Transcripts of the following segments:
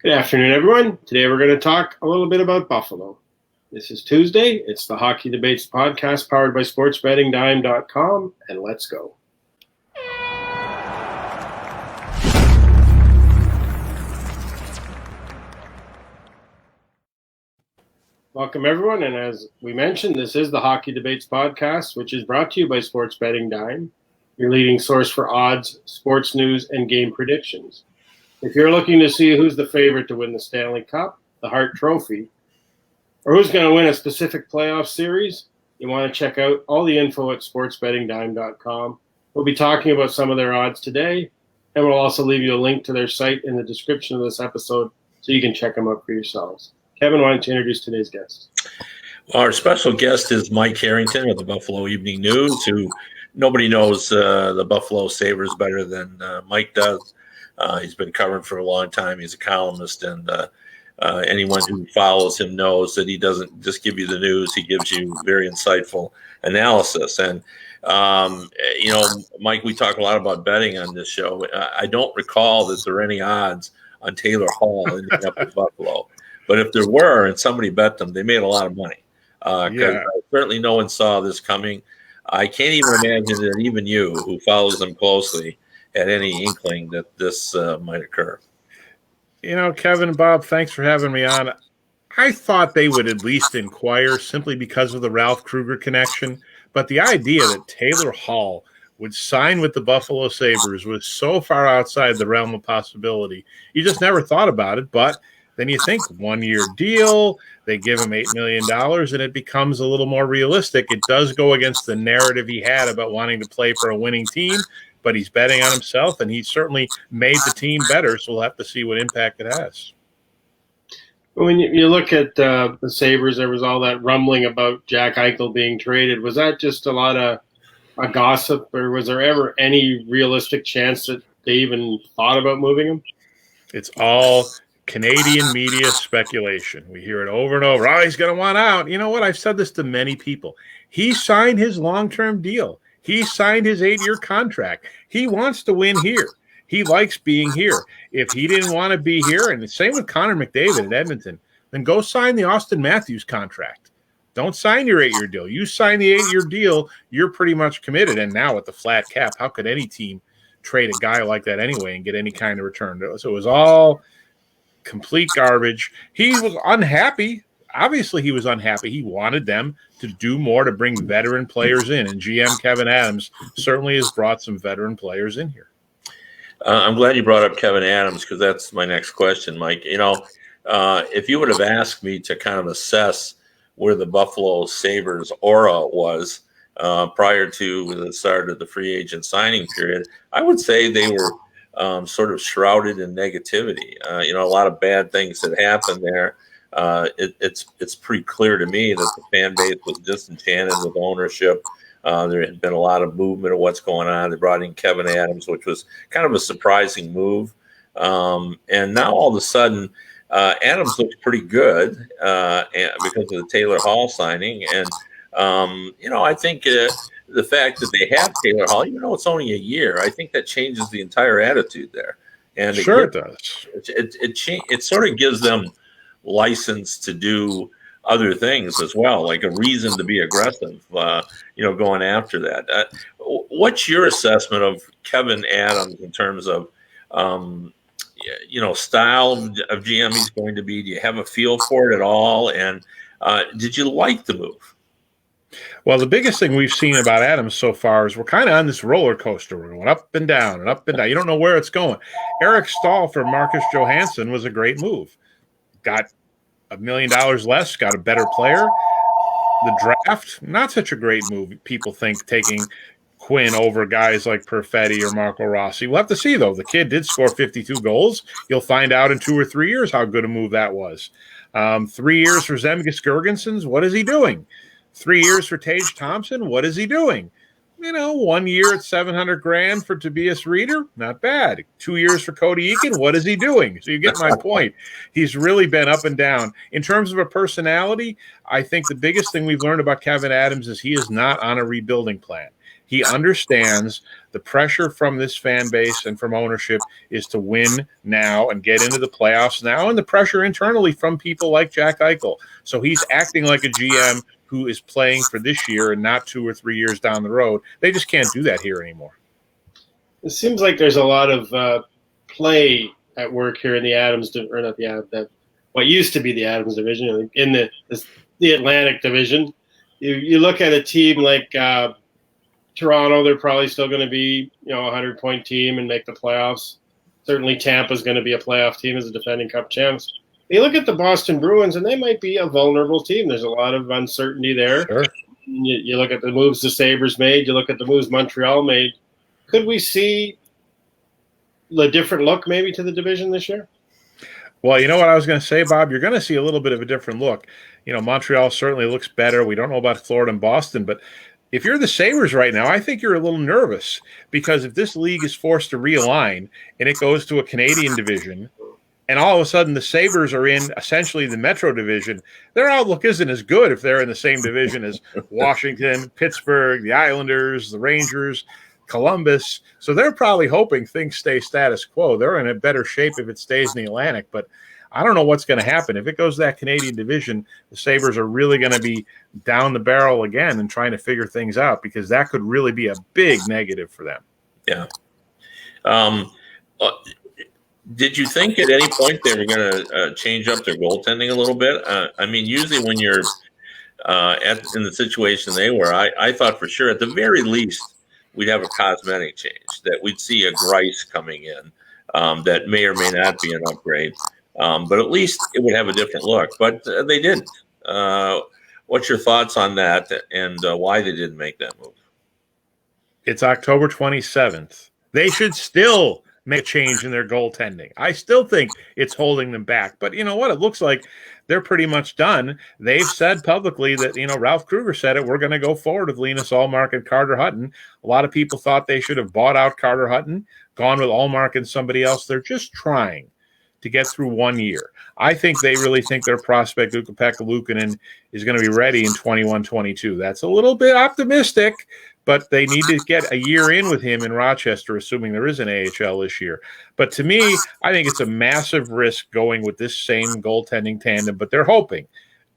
Good afternoon, everyone. Today we're going to talk a little bit about Buffalo. This is Tuesday. It's the Hockey Debates podcast powered by sportsbettingdime.com, and let's go. Welcome, everyone, and as we mentioned, this is the Hockey Debates podcast, which is brought to you by Sports Betting Dime, your leading source for odds, sports news, and game predictions. If you're looking to see who's the favorite to win the Stanley Cup, the Hart Trophy, or who's going to win a specific playoff series, you want to check out all the info at sportsbettingdime.com. We'll be talking about some of their odds today, and we'll also leave you a link to their site in the description of this episode so you can check them out for yourselves. Kevin, why don't you introduce today's guest? Our special guest is Mike Harrington of the Buffalo Evening News, who nobody knows the Buffalo Sabres better than Mike does. He's been covering for a long time. He's a columnist, and anyone who follows him knows that he doesn't just give you the news. He gives you very insightful analysis. And, Mike, we talk a lot about betting on this show. I don't recall that there are any odds on Taylor Hall ending up with Buffalo. But if there were and somebody bet them, they made a lot of money. Certainly no one saw this coming. I can't even imagine that even you, who follows them closely, had any inkling that this might occur. You know, Kevin, Bob, thanks for having me on. I thought they would at least inquire simply because of the Ralph Kruger connection. But the idea that Taylor Hall would sign with the Buffalo Sabres was so far outside the realm of possibility. You just never thought about it. But then you think 1 year deal, they give him $8 million, and it becomes a little more realistic. It does go against the narrative he had about wanting to play for a winning team. But he's betting on himself, and he certainly made the team better, so we'll have to see what impact it has. When you look at the Sabres, there was all that rumbling about Jack Eichel being traded. Was that just a lot of gossip, or was there ever any realistic chance that they even thought about moving him? It's all Canadian media speculation. We hear it over and over. Oh, he's going to want out. You know what? I've said this to many people. He signed his long-term deal. He signed his 8-year contract. He wants to win here. He likes being here. If he didn't want to be here, and the same with Connor McDavid at Edmonton, then go sign the Austin Matthews contract. Don't sign your 8-year deal. You sign the 8-year deal, you're pretty much committed. And now with the flat cap, how could any team trade a guy like that anyway and get any kind of return? So it was all complete garbage. He was unhappy. Obviously, he was unhappy. He wanted them to do more to bring veteran players in, and GM Kevin Adams certainly has brought some veteran players in here. I'm glad you brought up Kevin Adams, because that's my next question, Mike. You know, if you would have asked me to kind of assess where the Buffalo Sabres aura was prior to the start of the free agent signing period, I would say they were sort of shrouded in negativity. A lot of bad things had happened there. It's pretty clear to me that the fan base was disenchanted with ownership. There had been a lot of movement of what's going on. They brought in Kevin Adams, which was kind of a surprising move. And now all of a sudden, Adams looks pretty good because of the Taylor Hall signing. And, I think the fact that they have Taylor Hall, even though it's only a year, I think that changes the entire attitude there. And it does. It sort of gives them license to do other things as well, like a reason to be aggressive, going after that. What's your assessment of Kevin Adams in terms of, style of GM he's going to be? Do you have a feel for it at all? And did you like the move? Well, the biggest thing we've seen about Adams so far is we're kind of on this roller coaster. We're going up and down and up and down. You don't know where it's going. Eric Stahl for Marcus Johansson was a great move. Got $1 million less, got a better player. The draft, not such a great move. People think taking Quinn over guys like Perfetti or Marco Rossi. We'll have to see, though. The kid did score 52 goals. You'll find out in 2 or 3 years how good a move that was. 3 years for Zemgus Girgensons. What is he doing? 3 years for Tage Thompson. What is he doing? 1 year at $700,000 for Tobias Reeder, not bad. 2 years for Cody Eakin, what is he doing? So you get my point. He's really been up and down. In terms of a personality, I think the biggest thing we've learned about Kevin Adams is he is not on a rebuilding plan. He understands the pressure from this fan base and from ownership is to win now and get into the playoffs now, and the pressure internally from people like Jack Eichel. So he's acting like a GM who is playing for this year and not 2 or 3 years down the road. They just can't do that here anymore. It seems like there's a lot of play at work here in the Adams, or not the Adams, what used to be the Adams division, in the Atlantic division. You look at a team like Toronto, they're probably still going to be, a 100-point team and make the playoffs. Certainly Tampa's going to be a playoff team as a defending Cup champs. You look at the Boston Bruins, and they might be a vulnerable team. There's a lot of uncertainty there. Sure. You look at the moves the Sabres made. You look at the moves Montreal made. Could we see a different look maybe to the division this year? Well, you know what I was going to say, Bob? You're going to see a little bit of a different look. Montreal certainly looks better. We don't know about Florida and Boston, but if you're the Sabres right now, I think you're a little nervous because if this league is forced to realign and it goes to a Canadian division, and all of a sudden the Sabres are in essentially the Metro division, their outlook isn't as good if they're in the same division as Washington, Pittsburgh, the Islanders, the Rangers, Columbus. So they're probably hoping things stay status quo. They're in a better shape if it stays in the Atlantic, but I don't know what's going to happen. If it goes to that Canadian division, the Sabres are really going to be down the barrel again and trying to figure things out because that could really be a big negative for them. Yeah. Did you think at any point they were going to change up their goaltending a little bit? Usually when you're in the situation they were, I thought for sure at the very least we'd have a cosmetic change, that we'd see a Grice coming in that may or may not be an upgrade. But at least it would have a different look. But they didn't. What's your thoughts on that and why they didn't make that move? It's October 27th. They should still make a change in their goaltending. I still think it's holding them back. But you know what? It looks like they're pretty much done. They've said publicly that, Ralph Kruger said it, we're going to go forward with Linus Ullmark and Carter Hutton. A lot of people thought they should have bought out Carter Hutton, gone with Ullmark and somebody else. They're just trying to get through 1 year. I think they really think their prospect, Ukko-Pekka Luukkonen, is going to be ready in 21-22. That's a little bit optimistic, but they need to get a year in with him in Rochester, assuming there is an AHL this year. But to me, I think it's a massive risk going with this same goaltending tandem, but they're hoping,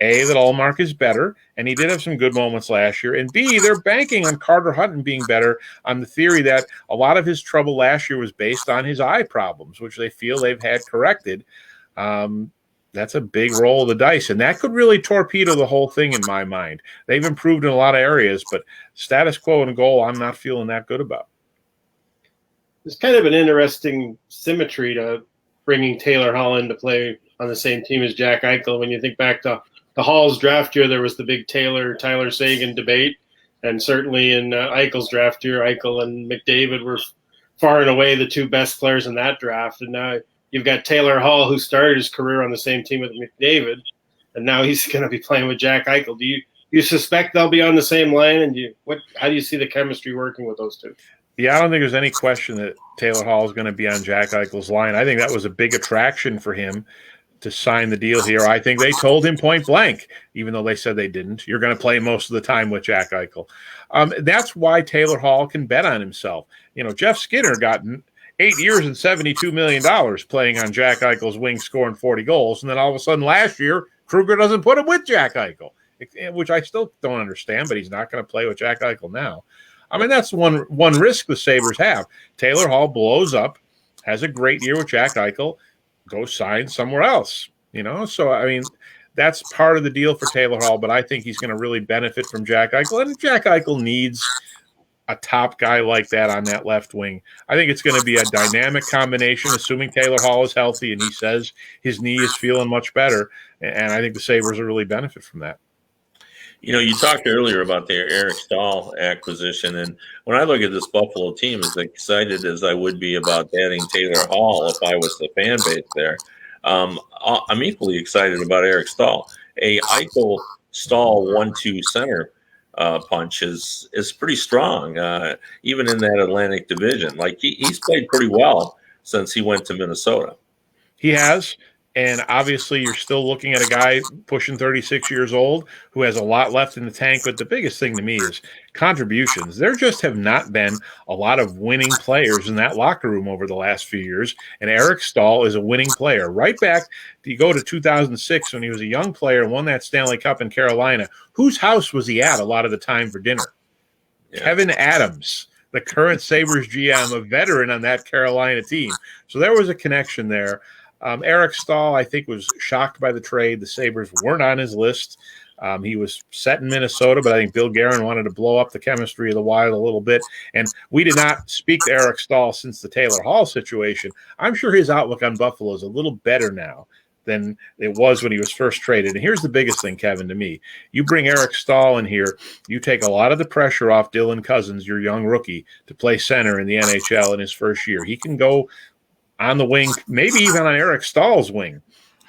A, that Ullmark is better, and he did have some good moments last year, and B, they're banking on Carter Hutton being better on the theory that a lot of his trouble last year was based on his eye problems, which they feel they've had corrected. That's a big roll of the dice, and that could really torpedo the whole thing in my mind. They've improved in a lot of areas, but status quo and goal, I'm not feeling that good about. There's kind of an interesting symmetry to bringing Taylor Hall into play on the same team as Jack Eichel. When you think back to the Hall's draft year, there was the big Tyler Seguin debate, and certainly in Eichel's draft year, Eichel and McDavid were far and away the two best players in that draft, and now you've got Taylor Hall, who started his career on the same team with McDavid, and now he's going to be playing with Jack Eichel. Do you suspect they'll be on the same line? And how do you see the chemistry working with those two? Yeah, I don't think there's any question that Taylor Hall is going to be on Jack Eichel's line. I think that was a big attraction for him to sign the deal here. I think they told him point blank, even though they said they didn't, you're going to play most of the time with Jack Eichel. That's why Taylor Hall can bet on himself. Jeff Skinner got 8 years and $72 million playing on Jack Eichel's wing, scoring 40 goals. And then all of a sudden last year, Kruger doesn't put him with Jack Eichel, which I still don't understand, but he's not going to play with Jack Eichel now. That's one risk the Sabres have. Taylor Hall blows up, has a great year with Jack Eichel, go sign somewhere else, So, that's part of the deal for Taylor Hall, but I think he's going to really benefit from Jack Eichel. And Jack Eichel needs a top guy like that on that left wing. I think it's going to be a dynamic combination, assuming Taylor Hall is healthy and he says his knee is feeling much better. And I think the Sabres will really benefit from that. You talked earlier about the Eric Stahl acquisition, and when I look at this Buffalo team, as excited as I would be about adding Taylor Hall if I was the fan base there, I'm equally excited about Eric Stahl. A Eichel-Stahl 1-2 center punch is pretty strong, even in that Atlantic division. Like he's played pretty well since he went to Minnesota. He has. And obviously, you're still looking at a guy pushing 36 years old who has a lot left in the tank. But the biggest thing to me is contributions. There just have not been a lot of winning players in that locker room over the last few years. And Eric Stahl is a winning player. Right back, you go to 2006 when he was a young player and won that Stanley Cup in Carolina. Whose house was he at a lot of the time for dinner? Yeah. Kevin Adams, the current Sabres GM, a veteran on that Carolina team. So there was a connection there. Eric Stahl, I think, was shocked by the trade. The Sabres weren't on his list. He was set in Minnesota, but I think Bill Guerin wanted to blow up the chemistry of the Wild a little bit. And we did not speak to Eric Stahl since the Taylor Hall situation. I'm sure his outlook on Buffalo is a little better now than it was when he was first traded. And here's the biggest thing, Kevin, to me. You bring Eric Stahl in here, you take a lot of the pressure off Dylan Cousins, your young rookie, to play center in the NHL in his first year. He can go on the wing, maybe even on Eric Stahl's wing.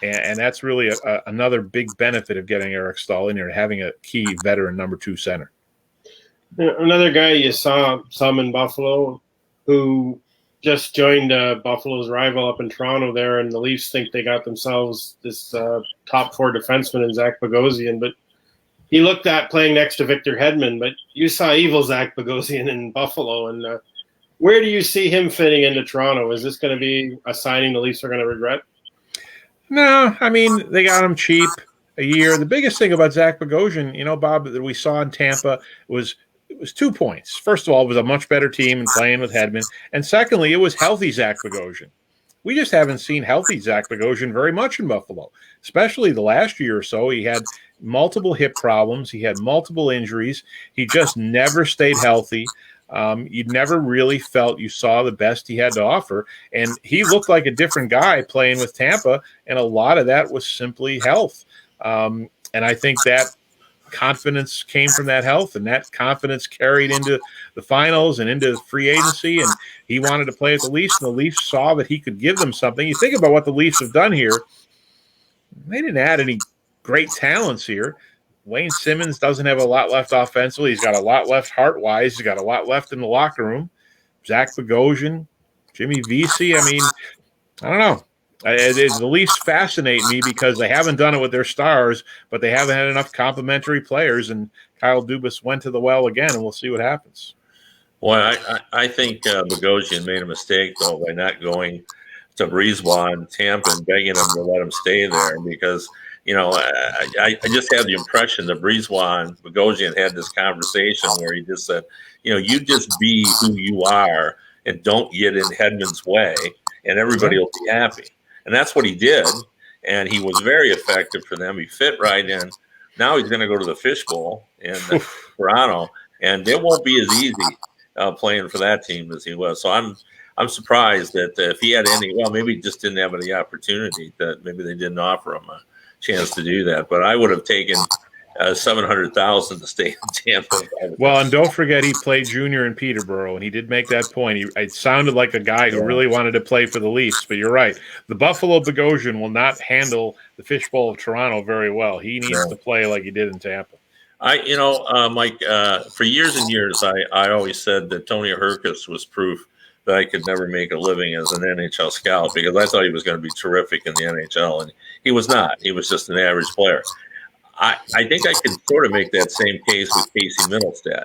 And that's really another big benefit of getting Eric Stahl in here, having a key veteran number 2 center. Another guy you saw some in Buffalo who just joined Buffalo's rival up in Toronto there, and the Leafs think they got themselves this top 4 defenseman in Zach Bogosian, but he looked at playing next to Victor Hedman, but you saw evil Zach Bogosian in Buffalo, and where do you see him fitting into Toronto? Is this going to be a signing the Leafs are going to regret? No, I mean, they got him cheap a year. The biggest thing about Zach Bogosian, Bob, that we saw in Tampa was 2 points. First of all, it was a much better team and playing with Hedman. And secondly, it was healthy Zach Bogosian. We just haven't seen healthy Zach Bogosian very much in Buffalo, especially the last year or so. He had multiple hip problems. He had multiple injuries. He just never stayed healthy. You never really felt you saw the best he had to offer. And he looked like a different guy playing with Tampa, and a lot of that was simply health. And I think that confidence came from that health, and that confidence carried into the finals and into free agency. And he wanted to play with the Leafs, and the Leafs saw that he could give them something. You think about what the Leafs have done here. They didn't add any great talents here. Wayne Simmons doesn't have a lot left offensively. He's got a lot left heart-wise. He's got a lot left in the locker room. Zach Bogosian, Jimmy Vesey. I mean, I don't know. The Leafs fascinate me because they haven't done it with their stars, but they haven't had enough complementary players, and Kyle Dubas went to the well again, and we'll see what happens. Well, I think Bogosian made a mistake, though, by not going to Brisebois and Tampa and begging him to let him stay there because – I just had the impression that Brisebois and Bogosian had this conversation where he just said, you just be who you are and don't get in Hedman's way, and everybody will be happy. And that's what he did, and he was very effective for them. He fit right in. Now he's going to go to the fishbowl in Toronto, and it won't be as easy playing for that team as he was. So I'm surprised that if he had maybe he just didn't have any opportunity, that maybe they didn't offer him a chance to do that, but I would have taken $700,000 to stay in Tampa. Well, and don't forget he played junior in Peterborough, and he did make that point. It sounded like a guy who really wanted to play for the Leafs, but you're right. The Buffalo Bogosian will not handle the fishbowl of Toronto very well. He needs to play like he did in Tampa. Mike, for years and years, I always said that Tony Herkus was proof that I could never make a living as an NHL scout because I thought he was going to be terrific in the NHL, and he was not. He was just an average player. I think I can sort of make that same case with Casey Middlestat.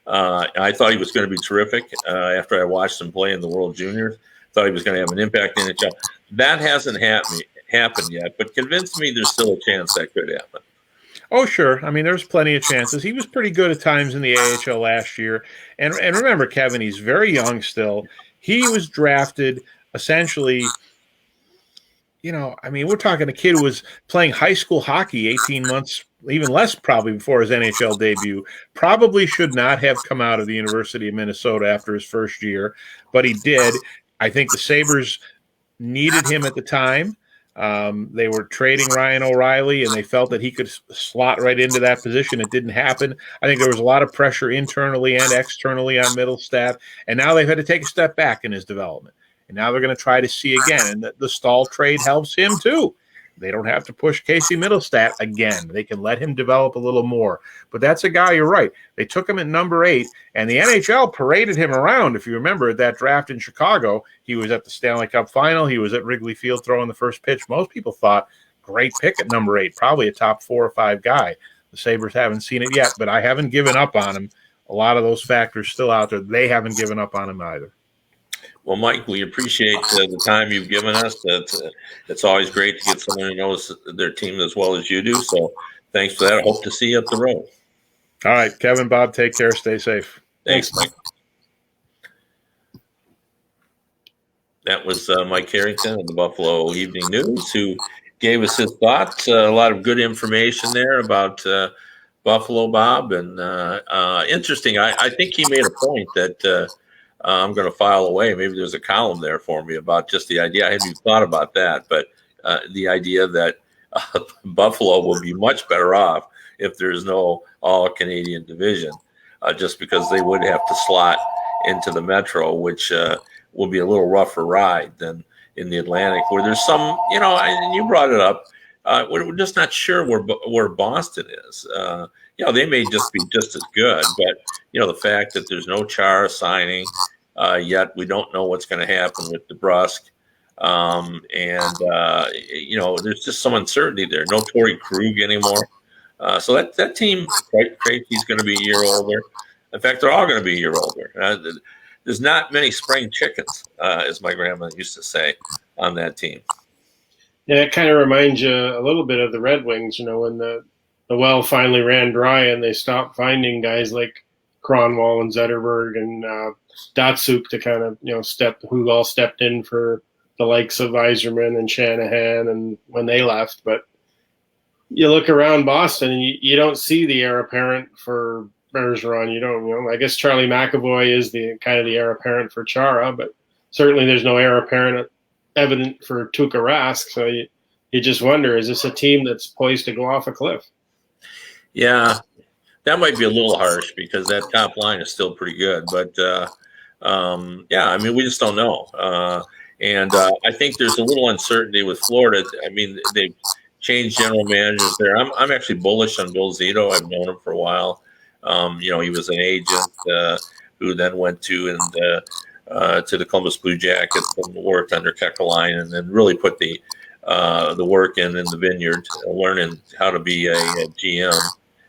I thought he was going to be terrific after I watched him play in the World Juniors. Thought he was going to have an impact in the NHL. That hasn't happened yet, but convinced me there's still a chance that could happen. Oh, sure. I mean, there's plenty of chances. He was pretty good at times in the AHL last year. And remember, Kevin, he's very young still. He was drafted essentially, we're talking a kid who was playing high school hockey 18 months, even less probably before his NHL debut. Probably should not have come out of the University of Minnesota after his first year, but he did. I think the Sabres needed him at the time. They were trading Ryan O'Reilly, and they felt that he could slot right into that position. It didn't happen. I think there was a lot of pressure internally and externally on Middlestat, and now they've had to take a step back in his development. And now they're going to try to see again, and the Stahl trade helps him too. They don't have to push Casey Middlestat again. They can let him develop a little more. But that's a guy, you're right. They took him at number 8, and the NHL paraded him around. If you remember that draft in Chicago, he was at the Stanley Cup final. He was at Wrigley Field throwing the first pitch. Most people thought, great pick at number 8, probably a top 4 or 5 guy. The Sabres haven't seen it yet, but I haven't given up on him. A lot of those factors still out there. They haven't given up on him either. Well, Mike, we appreciate the time you've given us. It's always great to get someone who knows their team as well as you do. So thanks for that. I hope to see you up the road. All right, Kevin, Bob, take care. Stay safe. Thanks, Mike. That was Mike Harrington of the Buffalo Evening News, who gave us his thoughts. A lot of good information there about Buffalo, Bob. And interesting, I think he made a point that I'm going to file away. Maybe there's a column there for me about just the idea. I hadn't even thought about that, but the idea that Buffalo will be much better off if there's no all-Canadian division, just because they would have to slot into the Metro, which will be a little rougher ride than in the Atlantic, where there's some, and you brought it up, we're just not sure where Boston is. They may just be just as good, but, the fact that there's no Chara signing, yet we don't know what's going to happen with DeBrusk. There's just some uncertainty there. No Torrey Krug anymore. So that team, quite crazy, is going to be a year older. In fact, they're all going to be a year older. There's not many spring chickens, as my grandma used to say, on that team. Yeah, it kind of reminds you a little bit of the Red Wings, when the well finally ran dry and they stopped finding guys like Kronwall and Zetterberg and Datsuk to kind of, who all stepped in for the likes of Yzerman and Shanahan and when they left. But you look around Boston and you don't see the heir apparent for Bergeron. You don't, I guess Charlie McAvoy is the kind of the heir apparent for Chara, but certainly there's no heir apparent evident for Tuukka Rask. So you just wonder, is this a team that's poised to go off a cliff? Yeah, that might be a little harsh because that top line is still pretty good. But, we just don't know. I think there's a little uncertainty with Florida. I mean, they've changed general managers there. I'm actually bullish on Bill Zito. I've known him for a while. He was an agent who then went to the Columbus Blue Jackets and worked under Kekalainen and then really put the work in the vineyard, learning how to be a GM.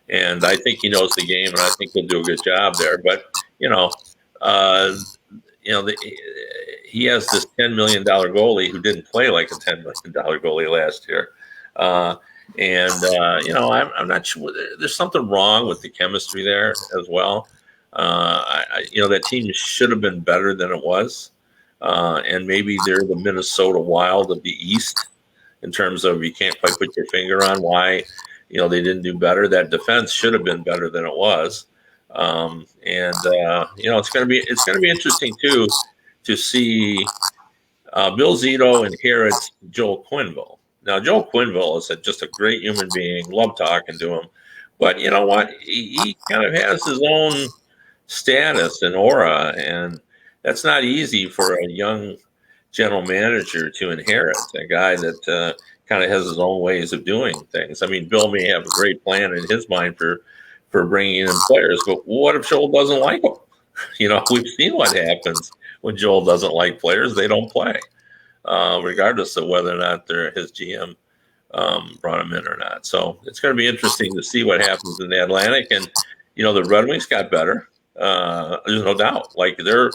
And I think he knows the game, and I think he'll do a good job there. But he has this $10 million goalie who didn't play like a $10 million goalie last year. I'm not sure. There's something wrong with the chemistry there as well. That team should have been better than it was. And maybe they're the Minnesota Wild of the East in terms of you can't quite put your finger on why, they didn't do better. That defense should have been better than it was. It's going to be interesting too to see Bill Zito inherit Joel Quenneville. Now, Joel Quenneville is just a great human being. Love talking to him. But you know what? He kind of has his own status and aura, and that's not easy for a young general manager to inherit, a guy that kind of has his own ways of doing things. I mean, Bill may have a great plan in his mind for bringing in players, but what if Joel doesn't like them? We've seen what happens when Joel doesn't like players. They don't play. Regardless of whether or not his GM brought him in or not. So it's going to be interesting to see what happens in the Atlantic. And, the Red Wings got better. There's no doubt. Like, they're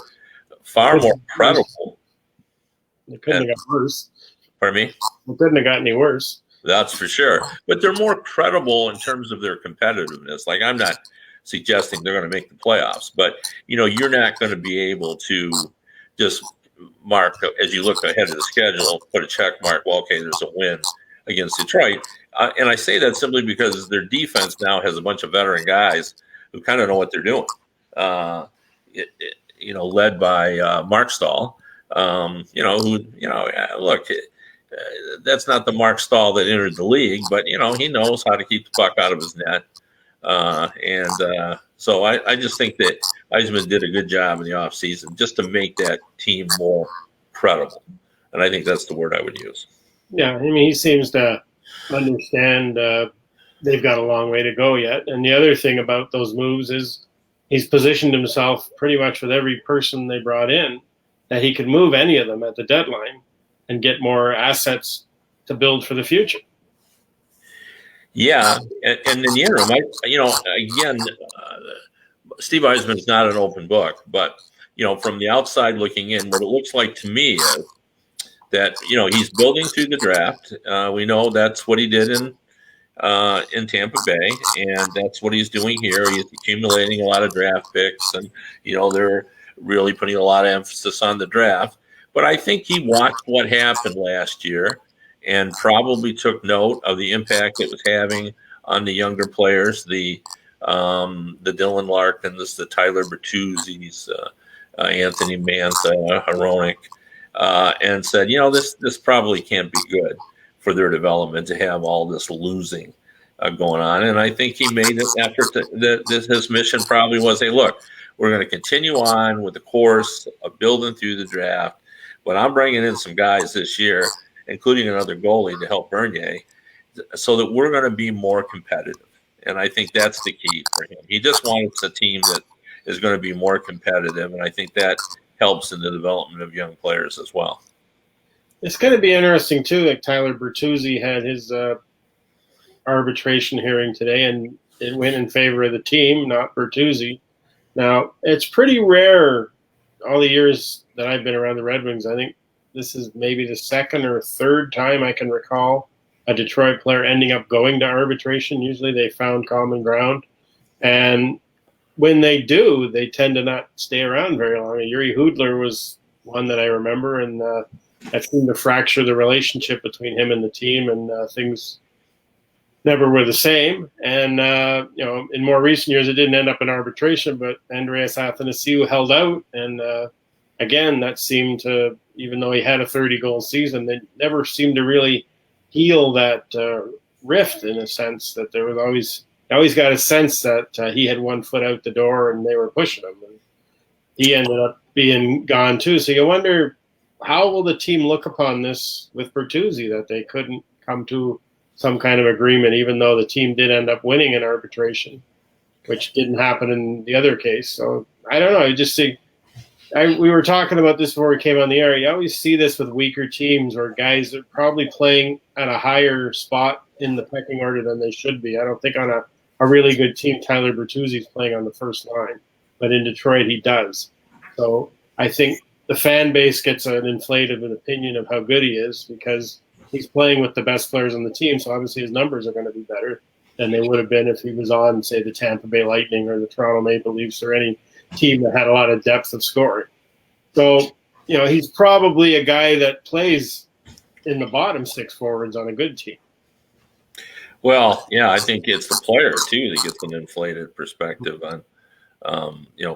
far more credible. They couldn't have got worse. Pardon me? They couldn't have got any worse. That's for sure. But they're more credible in terms of their competitiveness. Like, I'm not suggesting they're going to make the playoffs. But, you're not going to be able to just – mark as you look ahead of the schedule, put a check mark. Well, okay, there's a win against Detroit, and I say that simply because their defense now has a bunch of veteran guys who kind of know what they're doing. Led by Mark Stahl, look, that's not the Mark Stahl that entered the league, but he knows how to keep the puck out of his net, So I just think that Yzerman did a good job in the offseason just to make that team more credible. And I think that's the word I would use. Yeah, he seems to understand they've got a long way to go yet. And the other thing about those moves is he's positioned himself pretty much with every person they brought in that he could move any of them at the deadline and get more assets to build for the future. Yeah, and in the interim, again, Steve Eisman's not an open book, but from the outside looking in, what it looks like to me is that he's building through the draft. We know that's what he did in Tampa Bay, and that's what he's doing here. He's accumulating a lot of draft picks, and they're really putting a lot of emphasis on the draft. But I think he watched what happened last year and probably took note of the impact it was having on the younger players, the Dylan Larkins, the Tyler Bertuzzi's, Anthony Mantha, Hronek, and said, this probably can't be good for their development to have all this losing going on. And I think he made an effort his mission probably was, hey, look, we're going to continue on with the course of building through the draft, but I'm bringing in some guys this year, including another goalie to help Bernier, so that we're going to be more competitive. And I think that's the key for him. He just wants a team that is going to be more competitive, and I think that helps in the development of young players as well. It's going to be interesting, too. Like Tyler Bertuzzi had his arbitration hearing today, and it went in favor of the team, not Bertuzzi. Now, it's pretty rare all the years that I've been around the Red Wings. I think this is maybe the second or third time I can recall a Detroit player ending up going to arbitration. Usually they found common ground. And when they do, they tend to not stay around very long. Yuri Hudler was one that I remember, and that seemed to fracture the relationship between him and the team, and things never were the same. And, in more recent years, it didn't end up in arbitration, but Andreas Athanasiou held out. And, again, that seemed to, even though he had a 30-goal season, they never seemed to really heal that rift, in a sense that there was always got a sense that he had one foot out the door and they were pushing him. And he ended up being gone too. So you wonder, how will the team look upon this with Bertuzzi, that they couldn't come to some kind of agreement, even though the team did end up winning an arbitration, which didn't happen in the other case. So I don't know. I just think we were talking about this before we came on the air. You always see this with weaker teams where guys are probably playing at a higher spot in the pecking order than they should be. I don't think on a really good team, Tyler Bertuzzi's playing on the first line, but in Detroit he does. So I think the fan base gets an inflated opinion of how good he is because he's playing with the best players on the team. So obviously his numbers are going to be better than they would have been if he was on, say, the Tampa Bay Lightning or the Toronto Maple Leafs or any team that had a lot of depth of scoring. So, he's probably a guy that plays in the bottom six forwards on a good team. Well, yeah, I think it's the player, too, that gets an inflated perspective on,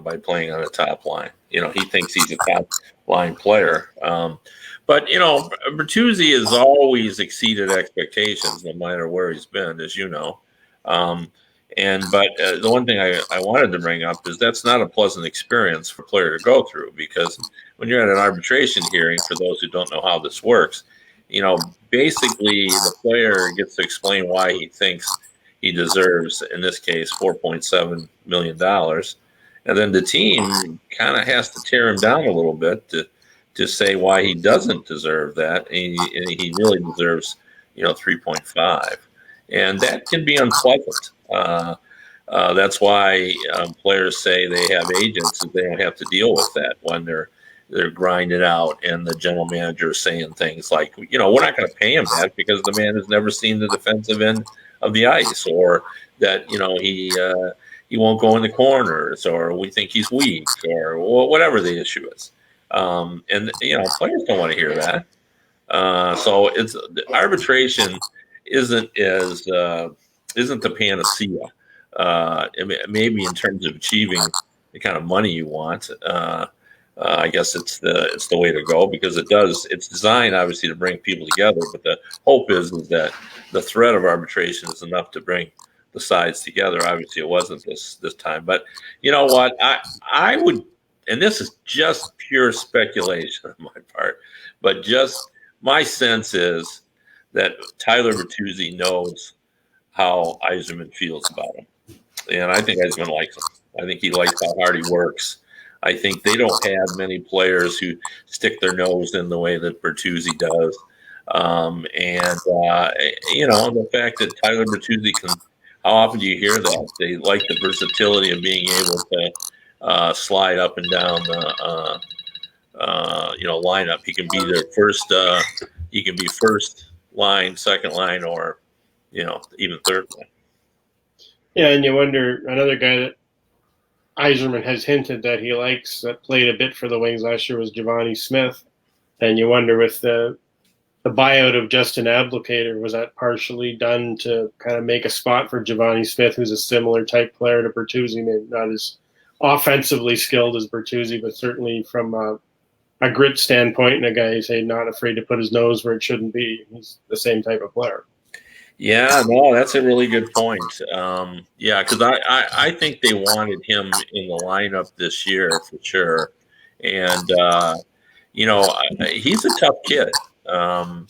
by playing on a top line. He thinks he's a top line player. But Bertuzzi has always exceeded expectations no matter where he's been, as you know. But the one thing I wanted to bring up is that's not a pleasant experience for a player to go through, because when you're at an arbitration hearing, for those who don't know how this works, basically the player gets to explain why he thinks he deserves, in this case, $4.7 million. And then the team kind of has to tear him down a little bit to say why he doesn't deserve that. And he really deserves, 3.5. And that can be unpleasant. That's why players say they have agents, and they don't have to deal with that when they're grinding out and the general manager is saying things like, we're not going to pay him that because the man has never seen the defensive end of the ice, or that, he won't go in the corners, or we think he's weak, or whatever the issue is. And players don't want to hear that. So it's arbitration isn't the panacea. Maybe in terms of achieving the kind of money you want. I guess it's the way to go, because it's designed obviously to bring people together, but the hope is that the threat of arbitration is enough to bring the sides together. Obviously it wasn't this time, but you know what, I would, and this is just pure speculation on my part, but just my sense is that Tyler Bertuzzi knows how Yzerman feels about him. And I think Yzerman likes him. I think he likes how hard he works. I think they don't have many players who stick their nose in the way that Bertuzzi does. The fact that Tyler Bertuzzi can, how often do you hear that? They like the versatility of being able to slide up and down the lineup. He can be their first. He can be first line, second line, or even third line. Yeah, and you wonder, another guy that Yzerman has hinted that he likes, that played a bit for the Wings last year, was Giovanni Smith. And you wonder, with the buyout of Justin Abdelkader, was that partially done to kind of make a spot for Giovanni Smith, who's a similar type player to Bertuzzi, maybe not as offensively skilled as Bertuzzi, but certainly from a grit standpoint, and a guy who's not afraid to put his nose where it shouldn't be. He's the same type of player. Yeah, no, that's a really good point. Because I think they wanted him in the lineup this year for sure. And, he's a tough kid. I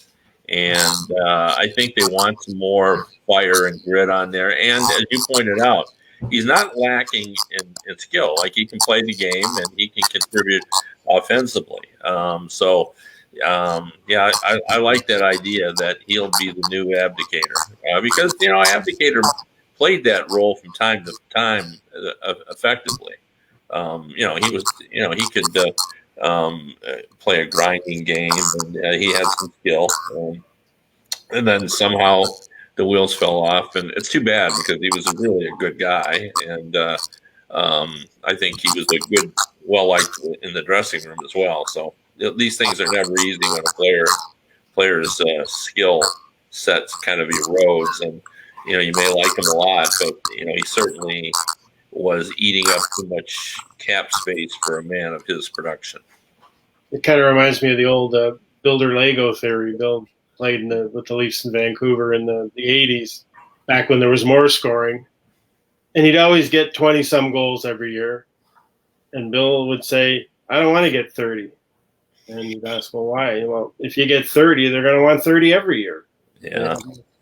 think they want some more fire and grit on there. And as you pointed out, he's not lacking in skill. Like, he can play the game and he can contribute offensively. I like that idea that he'll be the new Abdelkader because Abdelkader played that role from time to time effectively. He could play a grinding game, and he had some skill, and then somehow the wheels fell off, and it's too bad because he was really a good guy, and I think he was well liked in the dressing room as well. So these things are never easy when a player's skill set kind of erodes, and you may like him a lot, but he certainly was eating up too much cap space for a man of his production. It kind of reminds me of the old builder Lego theory. Bill played with the Leafs in Vancouver in the 80s, back when there was more scoring, and he'd always get 20-some goals every year, and Bill would say, "I don't want to get 30." And you'd ask, well, why? Well, if you get 30, they're going to want 30 every year. Yeah.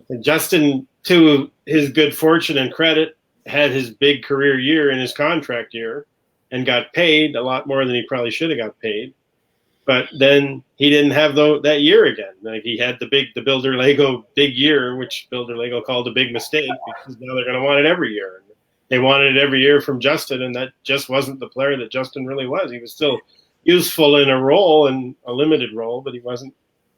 And Justin, to his good fortune and credit, had his big career year in his contract year and got paid a lot more than he probably should have got paid. But then he didn't have that year again. Like, he had the Builder Lego big year, which Builder Lego called a big mistake, because now they're going to want it every year. And they wanted it every year from Justin, and that just wasn't the player that Justin really was. He was still useful in a role, and a limited role, but he wasn't,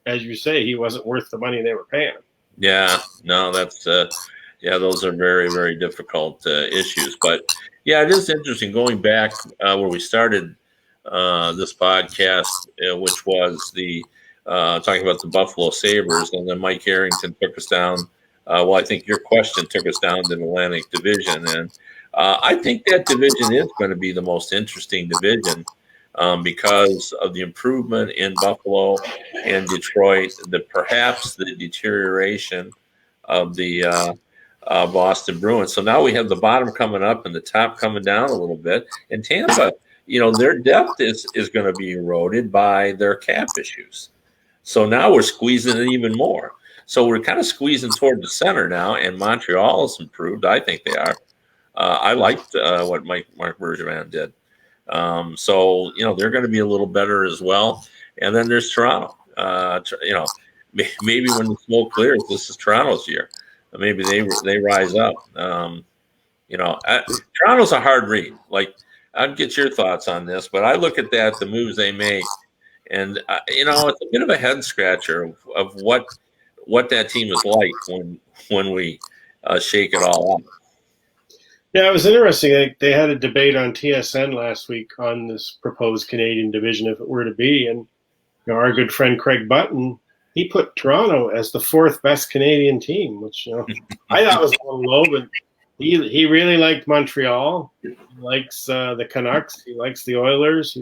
as you say, he wasn't worth the money they were paying him. Yeah, no, that's those are very, very difficult issues. But yeah, it is interesting going back where we started this podcast, which was the talking about the Buffalo Sabres, and then Mike Harrington took us down. I think your question took us down to the Atlantic Division, and I think that division is going to be the most interesting division. Because of the improvement in Buffalo and Detroit, perhaps the deterioration of the Boston Bruins. So now we have the bottom coming up and the top coming down a little bit. And Tampa, their depth is going to be eroded by their cap issues. So now we're squeezing it even more. So we're kind of squeezing toward the center now, and Montreal has improved. I think they are. I liked what Marc Bergevin did. So they're going to be a little better as well. And then there's Toronto. Maybe when the smoke clears, this is Toronto's year. Maybe they rise up. Toronto's a hard read. Like, I'd get your thoughts on this, but I look at the moves they make, and it's a bit of a head scratcher of what that team is like when we shake it all up. Yeah, it was interesting. They had a debate on TSN last week on this proposed Canadian division, if it were to be. And our good friend Craig Button, he put Toronto as the fourth best Canadian team, which I thought was a little low, but he really liked Montreal. He likes the Canucks. He likes the Oilers.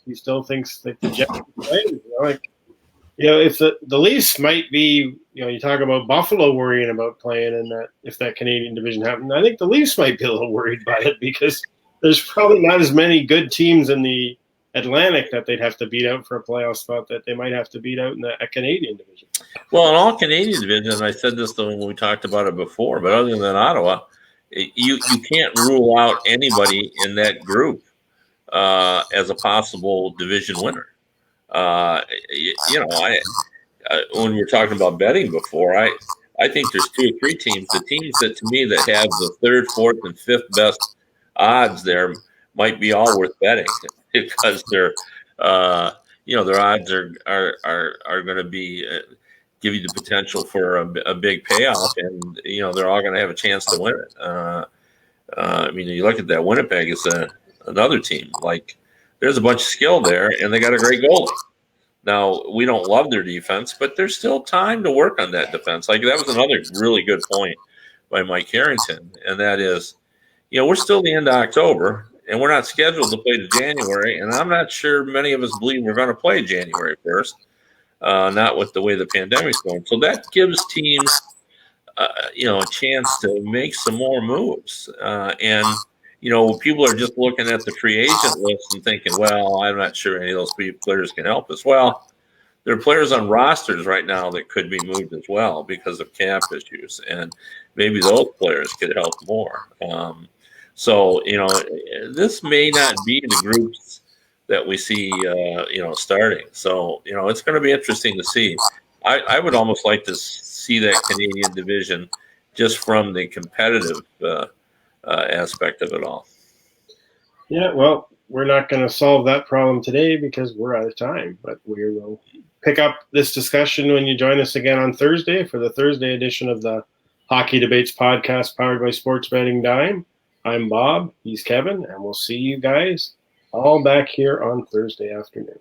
He still thinks that the Jets can play. If the Leafs might be, you talk about Buffalo worrying about playing in that, if that Canadian division happened, I think the Leafs might be a little worried by it, because there's probably not as many good teams in the Atlantic that they'd have to beat out for a playoff spot that they might have to beat out in a Canadian division. Well, in all Canadian division, and I said this when we talked about it before, but other than Ottawa, you can't rule out anybody in that group as a possible division winner. When we were talking about betting before, I think there's 2 or 3 teams. The teams that to me that have the 3rd, 4th, and 5th best odds there might be all worth betting because their odds are going to be give you the potential for a big payoff, and they're all going to have a chance to win it. You look at that, Winnipeg is another team. Like, there's a bunch of skill there, and they got a great goalie. Now, we don't love their defense, but there's still time to work on that defense. Like, that was another really good point by Mike Harrington, and that is, we're still the end of October, and we're not scheduled to play to January, and I'm not sure many of us believe we're going to play January 1st, not with the way the pandemic's going. So that gives teams, a chance to make some more moves. People are just looking at the free agent list and thinking, well, I'm not sure any of those players can help us. Well, there are players on rosters right now that could be moved as well because of cap issues, and maybe those players could help more. This may not be the groups that we see, starting. So, it's going to be interesting to see. I would almost like to see that Canadian division just from the competitive aspect of it all. Yeah, well, we're not going to solve that problem today because we're out of time, but we will pick up this discussion when you join us again on Thursday for the Thursday edition of the Hockey Debates podcast powered by Sports Betting Dime. I'm Bob, he's Kevin, and we'll see you guys all back here on Thursday afternoon.